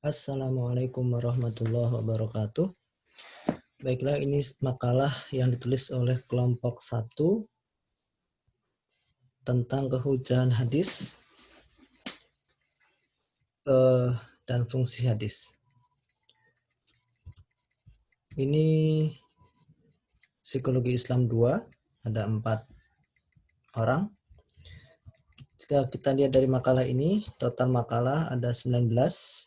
Assalamualaikum warahmatullahi wabarakatuh. Baiklah, ini makalah yang ditulis oleh kelompok 1 tentang kehujahan hadis dan fungsi hadis. Ini psikologi Islam 2, ada 4 orang. Jika kita lihat dari makalah ini, total makalah ada 19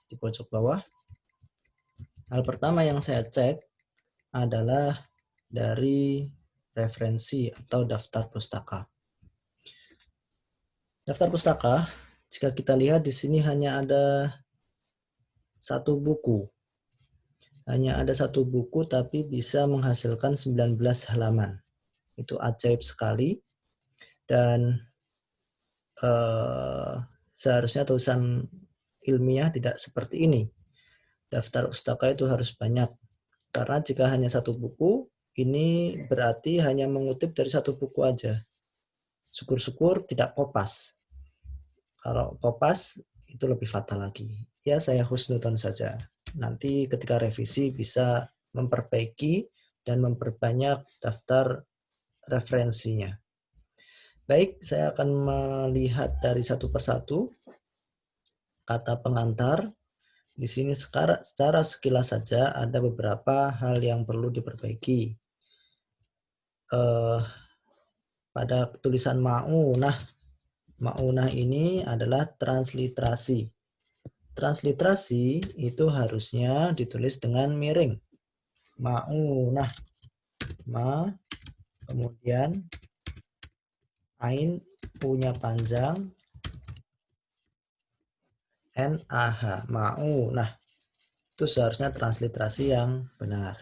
di pojok bawah. Hal pertama yang saya cek adalah dari referensi atau daftar pustaka. Daftar pustaka, jika kita lihat di sini hanya ada satu buku. Hanya ada satu buku tapi bisa menghasilkan 19 halaman. Itu ajaib sekali. Dan seharusnya tulisan ilmiah tidak seperti ini. Daftar pustaka itu harus banyak. Karena jika hanya satu buku, ini berarti hanya mengutip dari satu buku aja. Syukur-syukur tidak kopas. Kalau kopas, itu lebih fatal lagi. Ya, saya husnudzon saja. Nanti ketika revisi bisa memperbaiki dan memperbanyak daftar referensinya. Baik, saya akan melihat dari satu persatu kata pengantar. Di sini secara sekilas saja ada beberapa hal yang perlu diperbaiki. Pada tulisan ma'unah. Ma'unah ini adalah transliterasi. Transliterasi itu harusnya ditulis dengan miring. Ma'unah. Ma, kemudian ain punya panjang, nah, ma'unah. Itu seharusnya transliterasi yang benar.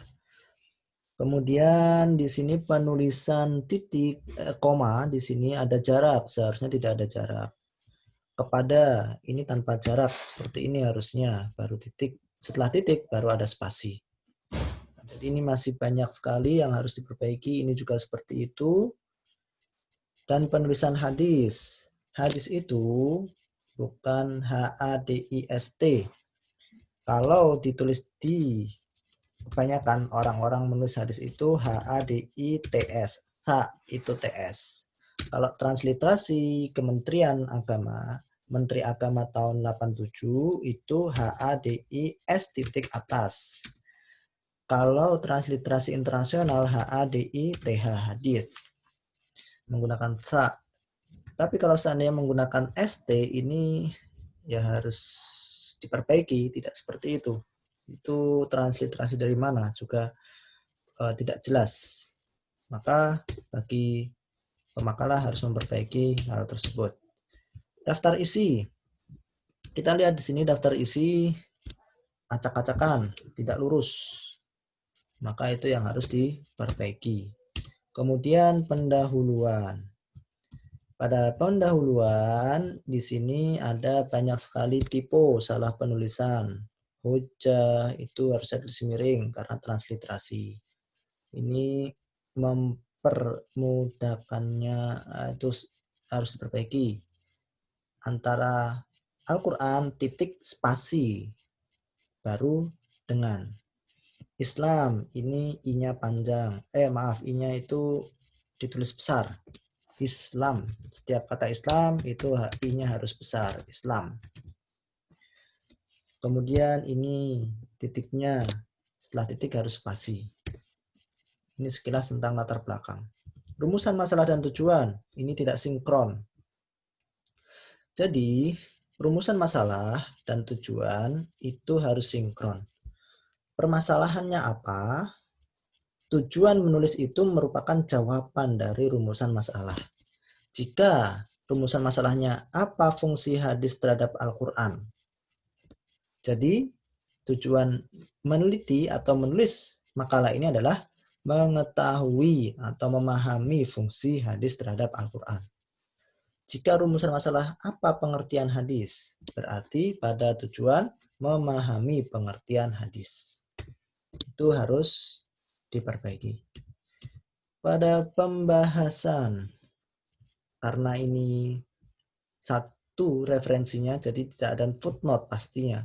Kemudian di sini penulisan titik, koma, di sini ada jarak, seharusnya tidak ada jarak. Kepada, ini tanpa jarak, seperti ini harusnya, baru titik. Setelah titik, baru ada spasi. Jadi ini masih banyak sekali yang harus diperbaiki, ini juga seperti itu. Dan penulisan hadis. Hadis itu bukan H-A-D-I-S-T. Kalau ditulis di kebanyakan orang-orang menulis hadis itu H-A-D-I-T-S. Itu T-S. Kalau transliterasi Kementerian Agama, Menteri Agama tahun 87 itu H-A-D-I-S titik atas. Kalau transliterasi internasional H-A-D-I-T-H hadis. Menggunakan sa. Tapi kalau seandainya menggunakan ST ini ya harus diperbaiki, tidak seperti itu. Itu transliterasi dari mana juga tidak jelas. Maka bagi pemakalah harus memperbaiki hal tersebut. Daftar isi. Kita lihat di sini daftar isi acak-acakan, tidak lurus. Maka itu yang harus diperbaiki. Kemudian pendahuluan. Pada pendahuluan di sini ada banyak sekali tipe salah penulisan. Hujjah itu harusnya tulis miring karena transliterasi. Ini mempermudahkannya itu harus diperbaiki. Antara Al-Quran titik spasi baru dengan. Islam ini i-nya panjang. I-nya itu ditulis besar. Islam, setiap kata Islam itu i-nya harus besar, Islam. Kemudian ini titiknya, setelah titik harus spasi. Ini sekilas tentang latar belakang. Rumusan masalah dan tujuan, ini tidak sinkron. Jadi, rumusan masalah dan tujuan itu harus sinkron. Permasalahannya apa? Tujuan menulis itu merupakan jawaban dari rumusan masalah. Jika rumusan masalahnya apa fungsi hadis terhadap Al-Quran. Jadi tujuan meneliti atau menulis makalah ini adalah mengetahui atau memahami fungsi hadis terhadap Al-Quran. Jika rumusan masalah apa pengertian hadis, berarti pada tujuan memahami pengertian hadis. Itu harus diperbaiki. Pada pembahasan, karena ini satu referensinya, jadi tidak ada footnote pastinya.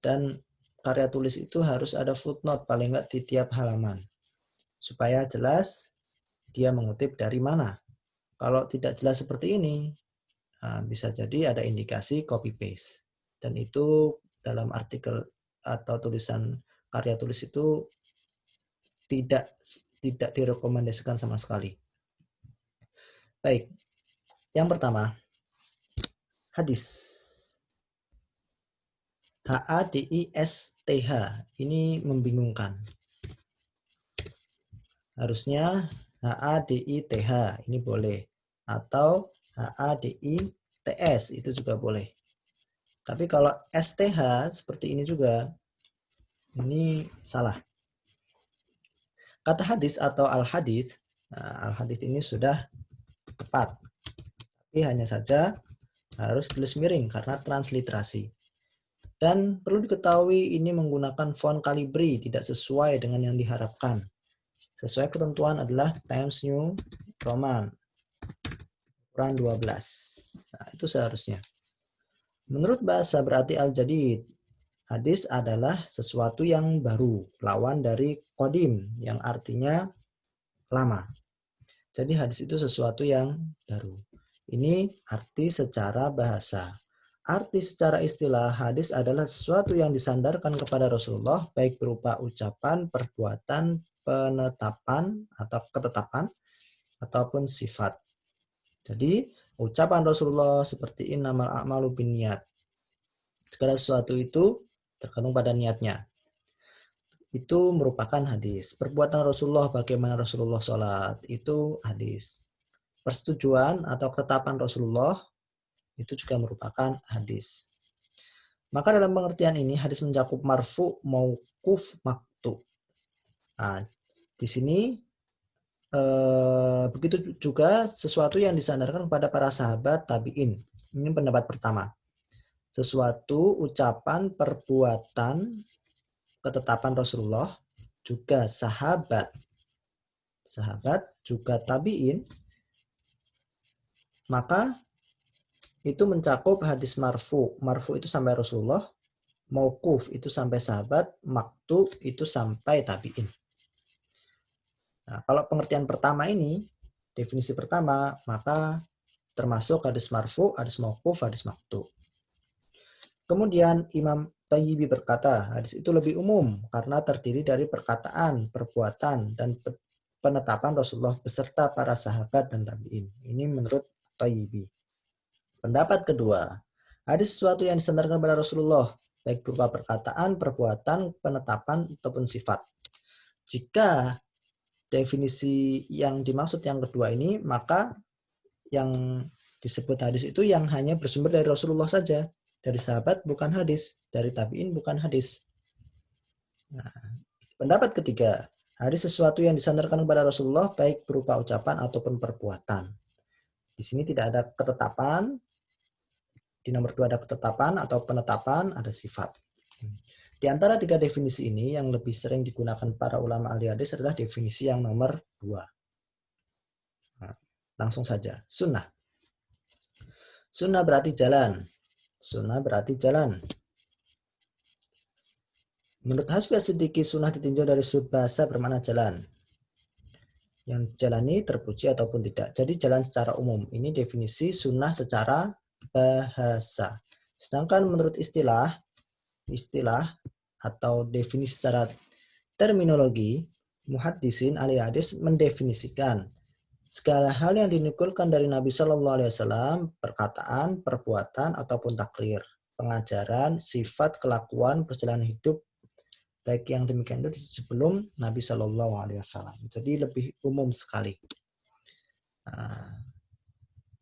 Dan karya tulis itu harus ada footnote paling nggak di tiap halaman. Supaya jelas dia mengutip dari mana. Kalau tidak jelas seperti ini, bisa jadi ada indikasi copy paste. Dan itu dalam artikel atau tulisan karya tulis itu tidak direkomendasikan sama sekali. Baik, yang pertama, hadis. HADISTH, ini membingungkan. Harusnya HADITH, ini boleh. Atau HADITS, itu juga boleh. Tapi kalau STH seperti ini juga, ini salah. Kata hadis atau al-hadis, al-hadis ini sudah tepat. Tapi hanya saja harus tulis miring karena transliterasi. Dan perlu diketahui ini menggunakan font Calibri, tidak sesuai dengan yang diharapkan. Sesuai ketentuan adalah Times New Roman, ukuran 12. Nah, itu seharusnya. Menurut bahasa berarti al-jadid. Hadis adalah sesuatu yang baru, lawan dari qadim yang artinya lama. Jadi hadis itu sesuatu yang baru. Ini arti secara bahasa. Arti secara istilah, hadis adalah sesuatu yang disandarkan kepada Rasulullah baik berupa ucapan, perbuatan, penetapan atau ketetapan ataupun sifat. Jadi ucapan Rasulullah seperti innamal a'malu binniyat. Segala sesuatu itu tergantung pada niatnya. Itu merupakan hadis. Perbuatan Rasulullah, bagaimana Rasulullah sholat, itu hadis. Persetujuan atau ketetapan Rasulullah, itu juga merupakan hadis. Maka dalam pengertian ini, hadis mencakup marfu, mauquf, maktu. Nah, di sini begitu juga sesuatu yang disandarkan kepada para sahabat tabi'in. Ini pendapat pertama. Sesuatu, ucapan, perbuatan, ketetapan Rasulullah, juga sahabat juga tabi'in, maka itu mencakup hadis marfu. Marfu itu sampai Rasulullah, mauquf itu sampai sahabat, maktu itu sampai tabi'in. Nah, kalau pengertian pertama ini, definisi pertama, maka termasuk hadis marfu, hadis mauquf, hadis maktu. Kemudian Imam Thayyibi berkata, hadis itu lebih umum karena terdiri dari perkataan, perbuatan, dan penetapan Rasulullah beserta para sahabat dan tabi'in. Ini menurut Thayyibi. Pendapat kedua, hadis sesuatu yang disandarkan kepada Rasulullah, baik berupa perkataan, perbuatan, penetapan, ataupun sifat. Jika definisi yang dimaksud yang kedua ini, maka yang disebut hadis itu yang hanya bersumber dari Rasulullah saja. Dari sahabat bukan hadis, dari tabi'in bukan hadis. Nah, pendapat ketiga, hadis sesuatu yang disandarkan kepada Rasulullah baik berupa ucapan ataupun perbuatan. Di sini tidak ada ketetapan. Di nomor 2 ada ketetapan atau penetapan, ada sifat. Di antara tiga definisi ini yang lebih sering digunakan para ulama ahli hadis adalah definisi yang nomor 2. Nah, langsung saja, sunnah. Sunnah berarti jalan. Sunnah berarti jalan. Menurut Hasbi As-Siddiqi, sunnah ditinjau dari sudut bahasa bermakna jalan. Yang jalani terpuji ataupun tidak. Jadi jalan secara umum. Ini definisi sunnah secara bahasa. Sedangkan menurut istilah atau definisi secara terminologi, muhaddisin ahli hadis mendefinisikan segala hal yang dinukulkan dari Nabi Shallallahu Alaihi Wasallam, perkataan, perbuatan, ataupun takrir, pengajaran, sifat, kelakuan, perjalanan hidup, baik yang demikian itu sebelum Nabi Shallallahu Alaihi Wasallam. Jadi lebih umum sekali. Nah,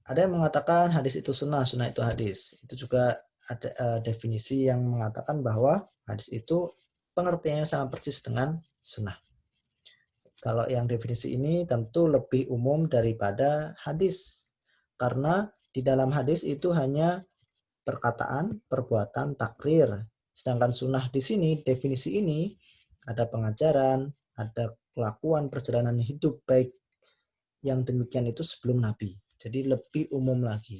ada yang mengatakan hadis itu sunnah, sunnah itu hadis. Itu juga ada definisi yang mengatakan bahwa hadis itu pengertiannya sama persis dengan sunnah. Kalau yang definisi ini tentu lebih umum daripada hadis. Karena di dalam hadis itu hanya perkataan, perbuatan, takrir. Sedangkan sunnah di sini, definisi ini, ada pengajaran, ada kelakuan perjalanan hidup baik yang demikian itu sebelum Nabi. Jadi lebih umum lagi.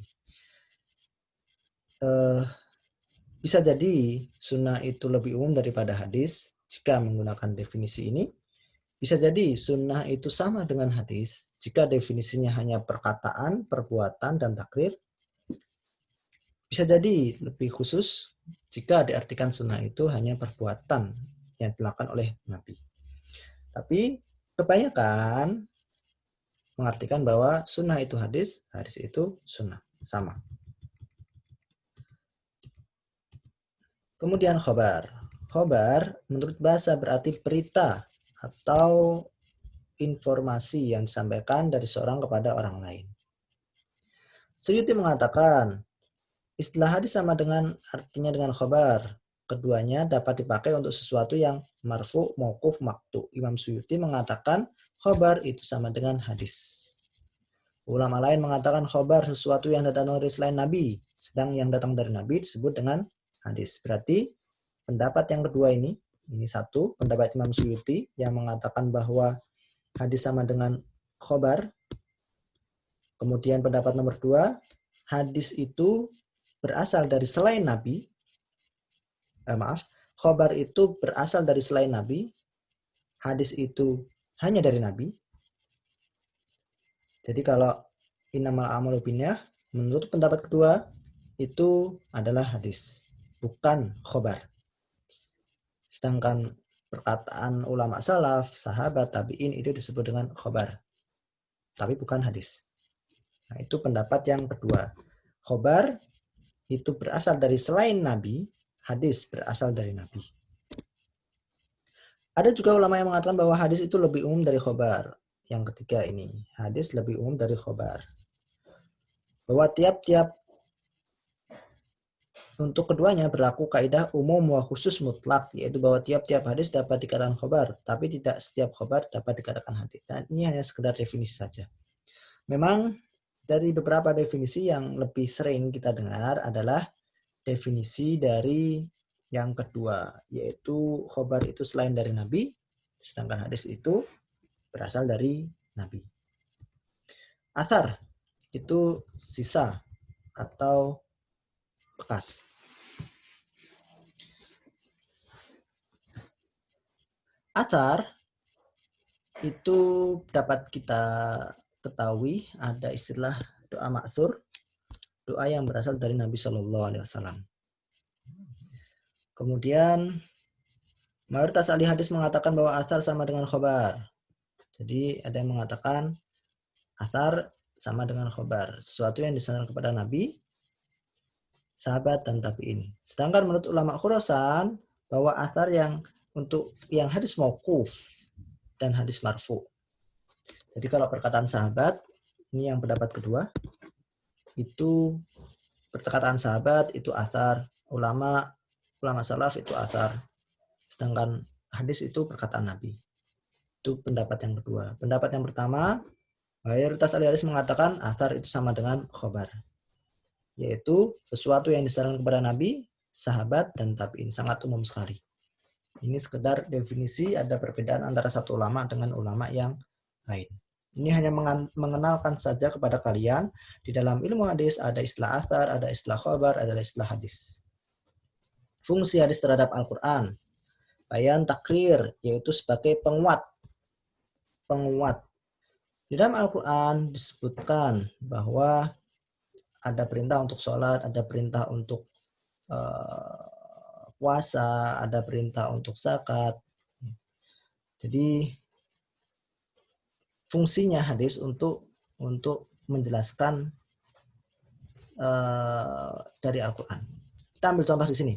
Bisa jadi sunnah itu lebih umum daripada hadis jika menggunakan definisi ini. Bisa jadi sunnah itu sama dengan hadis jika definisinya hanya perkataan, perbuatan, dan takrir. Bisa jadi lebih khusus jika diartikan sunnah itu hanya perbuatan yang dilakukan oleh Nabi. Tapi kebanyakan mengartikan bahwa sunnah itu hadis, hadis itu sunnah. Sama. Kemudian khobar. Khobar menurut bahasa berarti berita atau informasi yang disampaikan dari seorang kepada orang lain. Suyuti mengatakan, istilah hadis sama dengan artinya dengan khobar. Keduanya dapat dipakai untuk sesuatu yang marfu, mauquf, maktu. Imam Suyuti mengatakan khobar itu sama dengan hadis. Ulama lain mengatakan khobar sesuatu yang datang dari selain Nabi. Sedang yang datang dari Nabi disebut dengan hadis. Berarti pendapat yang kedua ini satu, pendapat Imam Suyuti yang mengatakan bahwa hadis sama dengan khobar. Kemudian pendapat nomor 2, hadis itu berasal dari selain Nabi. Khobar itu berasal dari selain Nabi. Hadis itu hanya dari Nabi. Jadi kalau innamal a'malu binniyah, menurut pendapat kedua itu adalah hadis, bukan khobar. Sedangkan perkataan ulama salaf, sahabat, tabi'in itu disebut dengan khobar. Tapi bukan hadis. Nah, itu pendapat yang kedua. Khobar itu berasal dari selain Nabi, hadis berasal dari Nabi. Ada juga ulama yang mengatakan bahwa hadis itu lebih umum dari khobar. Yang ketiga ini, hadis lebih umum dari khobar. Bahwa tiap-tiap untuk keduanya berlaku kaidah umum wa khusus mutlak, yaitu bahwa tiap-tiap hadis dapat dikatakan khobar, tapi tidak setiap khobar dapat dikatakan hadis. Dan ini hanya sekedar definisi saja. Memang dari beberapa definisi yang lebih sering kita dengar adalah definisi dari yang kedua, yaitu khobar itu selain dari Nabi, sedangkan hadis itu berasal dari Nabi. Athar itu sisa atau bekas. Athar itu dapat kita ketahui ada istilah doa ma'thur, doa yang berasal dari Nabi Shallallahu Alaihi Wasallam. Kemudian mayoritas ahli hadis mengatakan bahwa athar sama dengan khobar. Jadi ada yang mengatakan athar sama dengan khobar, sesuatu yang disandarkan kepada Nabi, sahabat, dan tabi'in. Sedangkan menurut ulama Khurasan bahwa athar yang untuk yang hadis mauquf dan hadis marfu. Jadi kalau perkataan sahabat, ini yang pendapat kedua, itu perkataan sahabat itu athar, ulama salaf itu athar. Sedangkan hadis itu perkataan Nabi. Itu pendapat yang kedua. Pendapat yang pertama, mayoritas ahli hadis mengatakan athar itu sama dengan khobar, yaitu sesuatu yang disarankan kepada Nabi, sahabat, dan tabi'in. Sangat umum sekali. Ini sekedar definisi, ada perbedaan antara satu ulama dengan ulama yang lain. Ini hanya mengenalkan saja kepada kalian, di dalam ilmu hadis ada istilah athar, ada istilah khobar, ada istilah hadis. Fungsi hadis terhadap Al-Quran, bayan takrir, yaitu sebagai penguat. Di dalam Al-Quran disebutkan bahwa ada perintah untuk sholat, ada perintah untuk puasa, ada perintah untuk zakat. Jadi fungsinya hadis untuk menjelaskan dari Al-Quran. Kita ambil contoh di sini.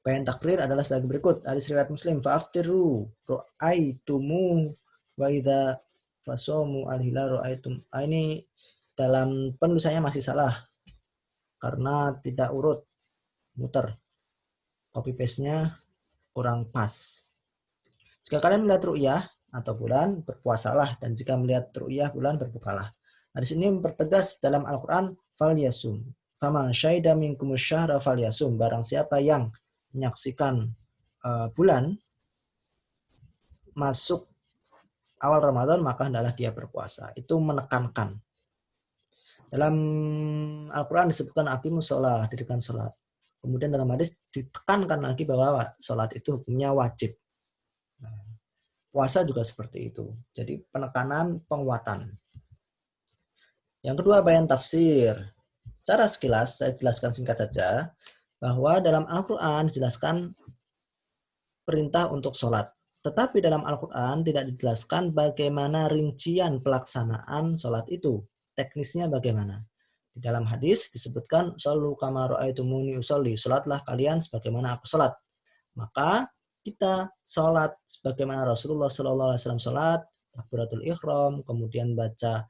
Bayan takrir adalah sebagai berikut. Hadis riwayat Muslim, fa'aftiru ra'aitumu wa idza fasomu al-hilal ra'aitum. Ini dalam penulisannya masih salah karena tidak urut, muter. Copy paste-nya kurang pas. Jika kalian melihat ru'yah atau bulan, berpuasalah, dan jika melihat ru'yah bulan, berbukalah. Hadis ini mempertegas dalam Al-Quran, falyasum. Faman syahida minkumus syahra falyasum. Barang siapa yang menyaksikan bulan masuk awal Ramadan, maka hendaklah dia berpuasa. Itu menekankan. Dalam Al-Quran disebutkan aqimus shalah, dirikan salat. Kemudian dalam hadis ditekankan lagi bahwa sholat itu hukumnya wajib. Nah, puasa juga seperti itu. Jadi penekanan, penguatan. Yang kedua, bayan tafsir. Secara sekilas, saya jelaskan singkat saja, bahwa dalam Al-Quran dijelaskan perintah untuk sholat. Tetapi dalam Al-Quran tidak dijelaskan bagaimana rincian pelaksanaan sholat itu. Teknisnya bagaimana. Di dalam hadis disebutkan, Shollu kama ra'aitumuni usolli. Sholatlah kalian sebagaimana aku sholat. Maka kita sholat sebagaimana Rasulullah SAW sholat, takbiratul ihram, kemudian baca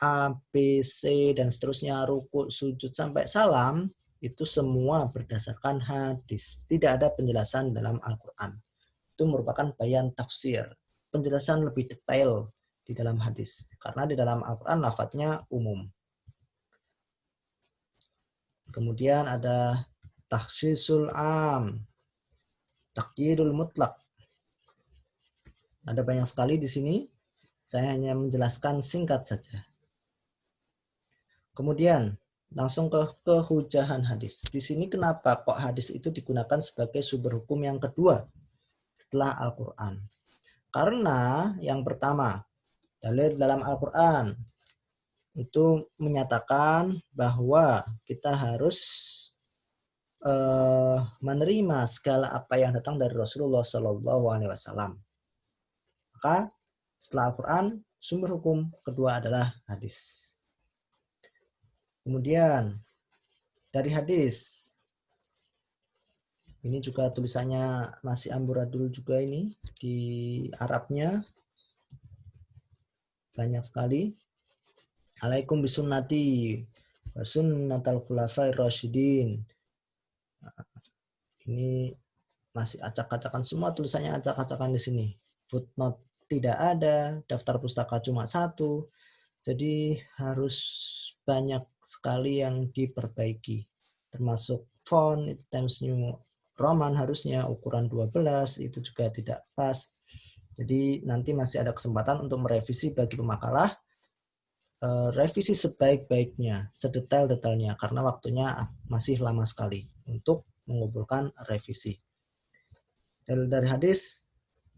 A, B, C, dan seterusnya, ruku, sujud, sampai salam, itu semua berdasarkan hadis. Tidak ada penjelasan dalam Al-Quran. Itu merupakan bayan tafsir. Penjelasan lebih detail di dalam hadis. Karena di dalam Al-Quran lafadznya umum. Kemudian ada takhsisul am, takyidul mutlak. Ada banyak sekali di sini. Saya hanya menjelaskan singkat saja. Kemudian langsung ke kehujahan hadis. Di sini kenapa kok hadis itu digunakan sebagai sumber hukum yang kedua setelah Al-Quran? Karena yang pertama, dalil dalam Al-Quran itu menyatakan bahwa kita harus menerima segala apa yang datang dari Rasulullah SAW. Maka setelah Al-Quran, sumber hukum kedua adalah hadis. Kemudian dari hadis, ini juga tulisannya masih amburadul juga ini, di Arabnya banyak sekali. Alaikum bisunnati wa sunnatal khulafair rasyidin. Ini masih acak-acakan, semua tulisannya acak-acakan di sini. Footnote tidak ada, daftar pustaka cuma satu. Jadi harus banyak sekali yang diperbaiki. Termasuk font, Times New Roman harusnya ukuran 12, itu juga tidak pas. Jadi nanti masih ada kesempatan untuk merevisi bagi pemakalah. Revisi sebaik-baiknya, sedetail-detailnya, karena waktunya masih lama sekali untuk mengumpulkan revisi. Dari hadis,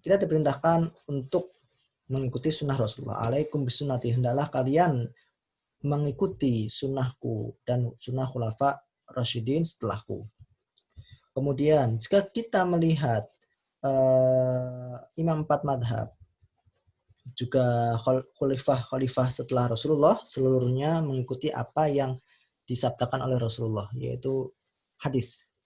kita diperintahkan untuk mengikuti sunnah Rasulullah. Alaikum bisunnati, hendaklah kalian mengikuti sunnahku dan sunnah khulafa rasyidin setelahku. Kemudian jika kita melihat imam 4 madhab, juga khalifah setelah Rasulullah, seluruhnya mengikuti apa yang disabdakan oleh Rasulullah, yaitu hadis.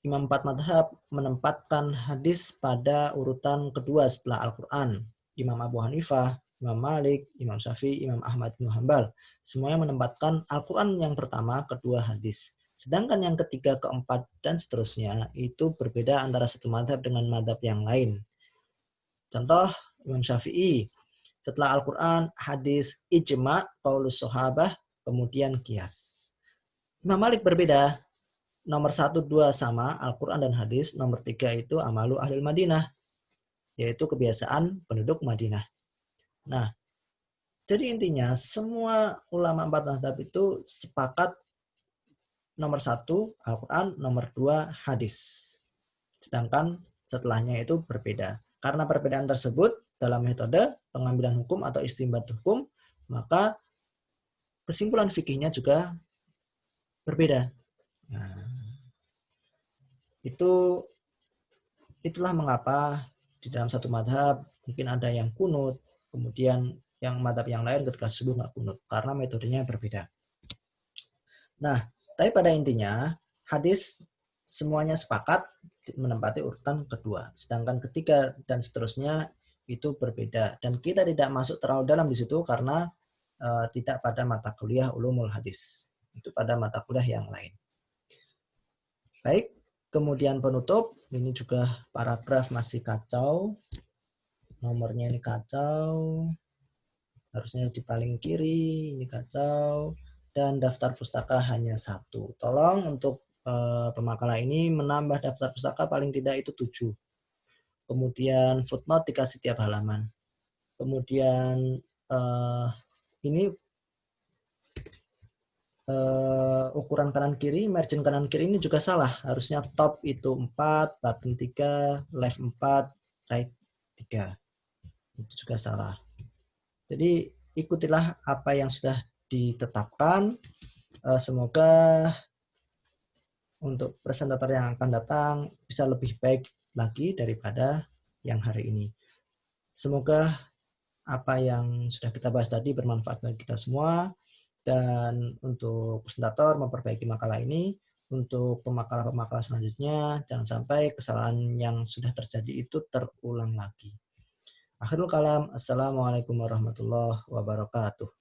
Imam 4 madhab menempatkan hadis pada urutan kedua setelah Al-Quran. Imam Abu Hanifah, Imam Malik, Imam Syafi'i, Imam Ahmad bin Hanbal. Semuanya menempatkan Al-Quran yang pertama, kedua hadis. Sedangkan yang ketiga, keempat, dan seterusnya itu berbeda antara satu madhab dengan madhab yang lain. Contoh, Imam Syafi'i, setelah Al-Quran, hadis, ijma, qaulus sahabah, kemudian qiyas. Imam Malik berbeda. Nomor 1, 2 sama, Al-Quran dan hadis. Nomor 3 itu amalu ahlul Madinah, yaitu kebiasaan penduduk Madinah. Nah, jadi intinya semua ulama 4 mazhab itu sepakat nomor 1 Al-Quran, nomor 2 hadis. Sedangkan setelahnya itu berbeda. Karena perbedaan tersebut dalam metode pengambilan hukum atau istinbat hukum, maka kesimpulan fikihnya juga berbeda. Nah, itulah mengapa di dalam satu madhab mungkin ada yang kunut, kemudian yang madhab yang lain ketika subuh nggak kunut, karena metodenya berbeda. Nah, tapi pada intinya hadis semuanya sepakat menempati urutan kedua, sedangkan ketiga dan seterusnya itu berbeda, dan kita tidak masuk terlalu dalam di situ karena tidak pada mata kuliah ulumul hadis, itu pada mata kuliah yang lain. Baik, kemudian penutup, ini juga paragraf masih kacau, nomornya ini kacau, harusnya di paling kiri, ini kacau, dan daftar pustaka hanya 1. Tolong untuk pemakalah ini menambah daftar pustaka paling tidak itu 7. Kemudian footnote dikasih tiap halaman. Kemudian ini ukuran kanan kiri, margin kanan kiri ini juga salah. Harusnya top itu 4, bottom 3, left 4, right 3. Itu juga salah. Jadi ikutilah apa yang sudah ditetapkan. Semoga untuk presentator yang akan datang bisa lebih baik lagi daripada yang hari ini. Semoga apa yang sudah kita bahas tadi bermanfaat bagi kita semua. Dan untuk presentator memperbaiki makalah ini, untuk pemakalah-pemakalah selanjutnya, jangan sampai kesalahan yang sudah terjadi itu terulang lagi. Akhirul kalam, Assalamualaikum warahmatullahi wabarakatuh.